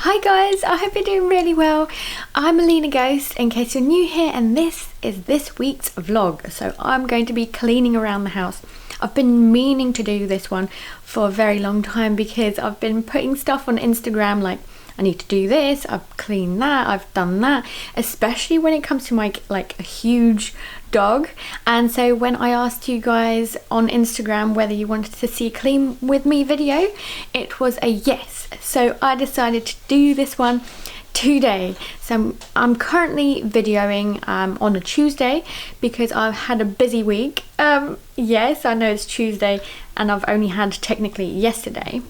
Hi guys, I hope you're doing really well. I'm Alina Ghost, in case you're new here, and this is this week's vlog. So I'm going to be cleaning around the house. I've been meaning to do this one for a very long time because I've been putting stuff on Instagram like I need to do this, I've cleaned that, I've done that, especially when it comes to my like a huge dog. And so when I asked you guys on Instagram whether you wanted to see a clean with me video, it was a yes. So I decided to do this one today. So I'm currently videoing on a Tuesday because I've had a busy week. Yes, I know it's Tuesday and I've only had technically yesterday.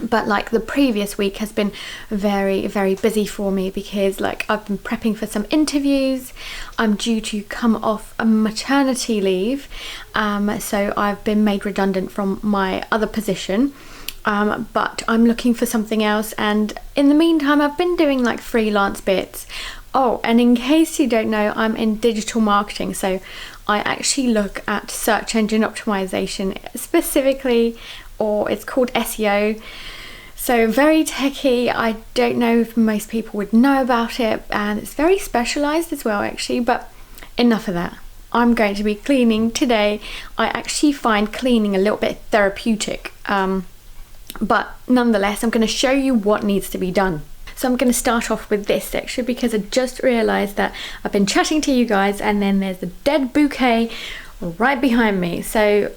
But like the previous week has been very busy for me because like I've been prepping for some interviews. I'm due to come off a maternity leave, so I've been made redundant from my other position, but I'm looking for something else, and in the meantime I've been doing like freelance bits. Oh, and in case you don't know, I'm in digital marketing, so I actually look at search engine optimization specifically, or it's called SEO. So very techy. I don't know if most people would know about it, and it's very specialized as well actually, but enough of that. I'm going to be cleaning today. I actually find cleaning a little bit therapeutic, but nonetheless I'm going to show you what needs to be done. So I'm going to start off with this section because I just realized that I've been chatting to you guys and then there's a dead bouquet right behind me. So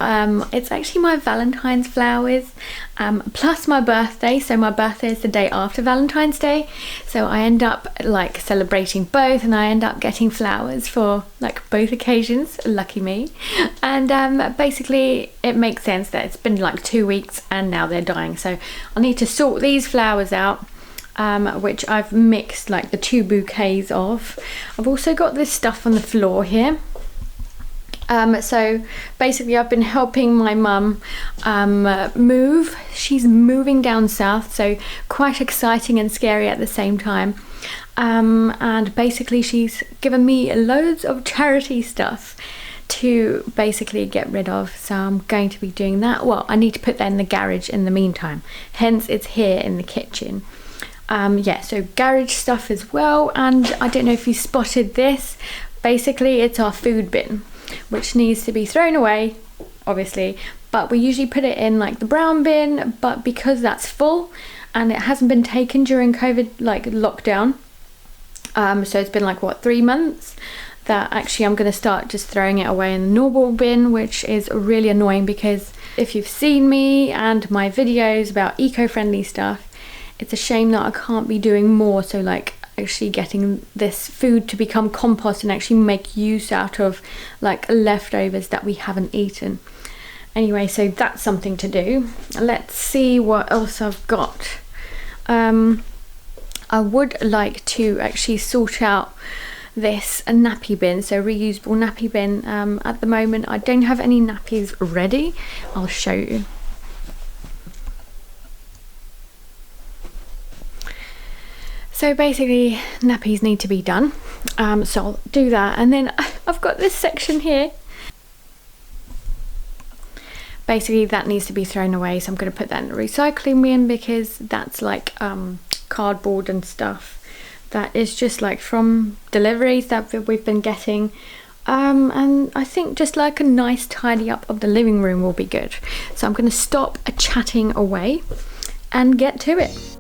it's actually my Valentine's flowers plus my birthday. So my birthday is the day after Valentine's Day, so I end up like celebrating both, and I end up getting flowers for like both occasions. Lucky me. And basically it makes sense that it's been like 2 weeks and now they're dying, so I need to sort these flowers out, which I've mixed like the 2 bouquets of. I've also got this stuff on the floor here. So basically I've been helping my mum move. She's moving down south, so quite exciting and scary at the same time. And basically she's given me loads of charity stuff to basically get rid of, so I'm going to be doing that. Well, I need to put that in the garage in the meantime, hence it's here in the kitchen. Yeah, so garage stuff as well. And I don't know if you spotted this, basically it's our food bin, which needs to be thrown away obviously, but we usually put it in like the brown bin, but because that's full and it hasn't been taken during COVID like lockdown, so it's been like what, 3 months, that actually I'm going to start just throwing it away in the normal bin, which is really annoying because if you've seen me and my videos about eco-friendly stuff, it's a shame that I can't be doing more, so like actually getting this food to become compost and actually make use out of like leftovers that we haven't eaten. Anyway, so that's something to do. Let's see what else I've got. I would like to actually sort out this nappy bin, so reusable nappy bin. At the moment I don't have any nappies ready. I'll show you. So basically nappies need to be done, so I'll do that, and then I've got this section here. Basically that needs to be thrown away, so I'm going to put that in the recycling bin because that's like cardboard and stuff that is just like from deliveries that we've been getting, and I think just like a nice tidy up of the living room will be good. So I'm going to stop chatting away and get to it.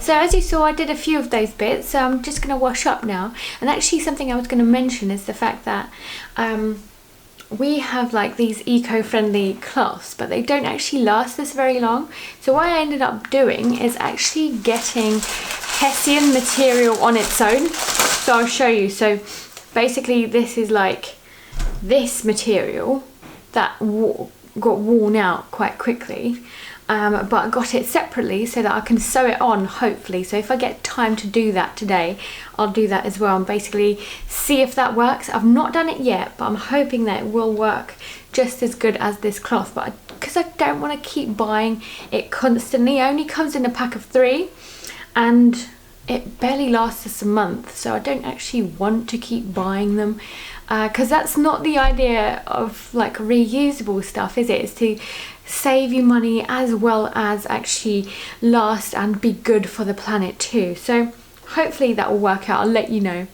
So as you saw, I did a few of those bits, so I'm just going to wash up now. And actually something I was going to mention is the fact that we have like these eco-friendly cloths, but they don't actually last this very long. So what I ended up doing is actually getting Hessian material on its own. So I'll show you. So basically this is like this material that got worn out quite quickly. But I got it separately so that I can sew it on, hopefully. So if I get time to do that today, I'll do that as well and basically see if that works. I've not done it yet, but I'm hoping that it will work just as good as this cloth. But because I don't want to keep buying it constantly, it only comes in a pack of 3 and it barely lasts us a month. So I don't actually want to keep buying them. Because that's not the idea of like reusable stuff, is it? It's to save you money as well as actually last and be good for the planet too. So hopefully that will work out. I'll let you know.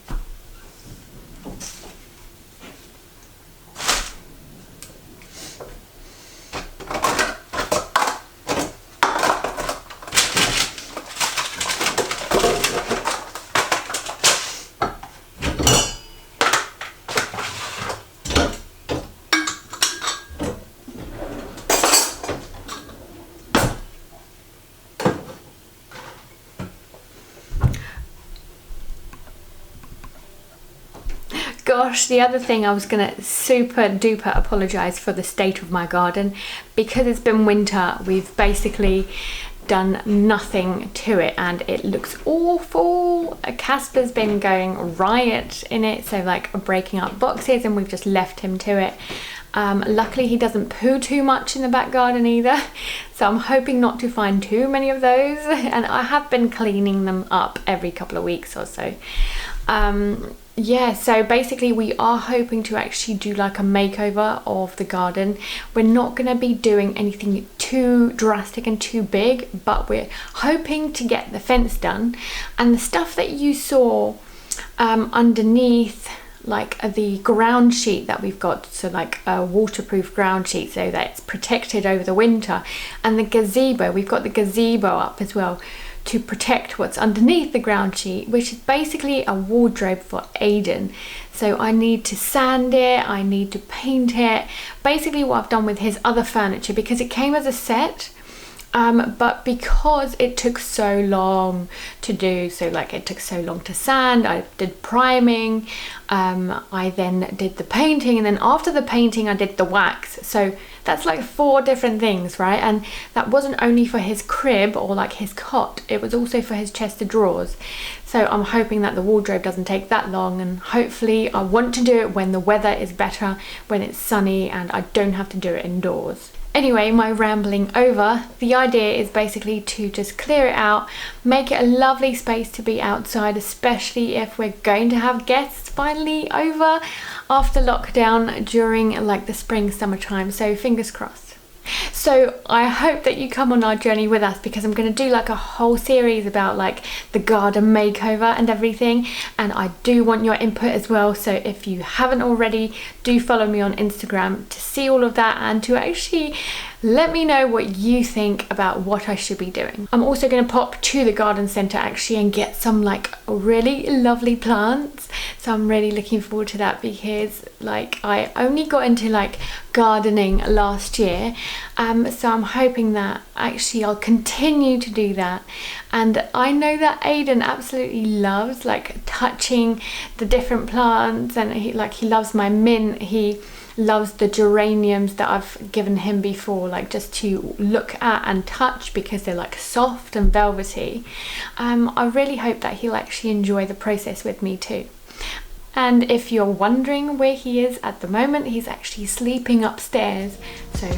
Gosh, the other thing, I was gonna super duper apologize for the state of my garden. Because it's been winter, we've basically done nothing to it and it looks awful. Casper's been going riot in it, so like breaking up boxes, and we've just left him to it. Luckily he doesn't poo too much in the back garden either, so I'm hoping not to find too many of those, and I have been cleaning them up every couple of weeks or so. Yeah, so basically we are hoping to actually do like a makeover of the garden. We're not going to be doing anything too drastic and too big, but we're hoping to get the fence done, and the stuff that you saw underneath, like the ground sheet that we've got, so like a waterproof ground sheet so that it's protected over the winter, and the gazebo, we've got the gazebo up as well to protect what's underneath the ground sheet, which is basically a wardrobe for Aiden. So I need to sand it, I need to paint it, basically what I've done with his other furniture, because it came as a set. But because it took so long to do, so like it took so long to sand, I did priming, I then did the painting, and then after the painting I did the wax. So that's like 4 different things, right? And that wasn't only for his crib or like his cot, it was also for his chest of drawers. So I'm hoping that the wardrobe doesn't take that long, and hopefully I want to do it when the weather is better, when it's sunny and I don't have to do it indoors. Anyway, my rambling over, the idea is basically to just clear it out, make it a lovely space to be outside, especially if we're going to have guests finally over after lockdown during like the spring, summertime, so fingers crossed. So I hope that you come on our journey with us, because I'm going to do like a whole series about like the garden makeover and everything, and I do want your input as well. So if you haven't already, do follow me on Instagram to see all of that and to actually let me know what you think about what I should be doing. I'm also going to pop to the garden centre actually and get some like really lovely plants, so I'm really looking forward to that, because like I only got into like gardening last year, so I'm hoping that actually I'll continue to do that. And I know that Aiden absolutely loves like touching the different plants, and he loves my mint, he loves the geraniums that I've given him before, like just to look at and touch, because they're like soft and velvety. I really hope that he'll actually enjoy the process with me too. And if you're wondering where he is at the moment, he's actually sleeping upstairs, so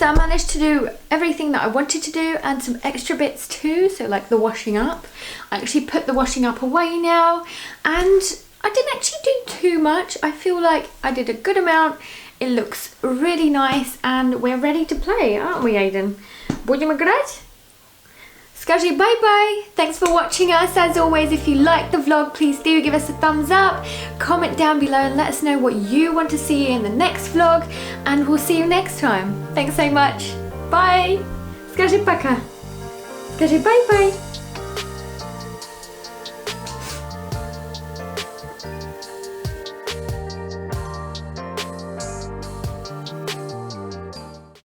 So I managed to do everything that I wanted to do and some extra bits too, so like the washing up. I actually put the washing up away now, and I didn't actually do too much. I feel like I did a good amount. It looks really nice and we're ready to play, aren't we, Aiden? Будем играть? Skажи bye-bye. Thanks for watching us. As always, if you like the vlog, please do give us a thumbs up. Comment down below and let us know what you want to see in the next vlog. And we'll see you next time. Thanks so much. Bye. Skажи пока. Skажи bye-bye.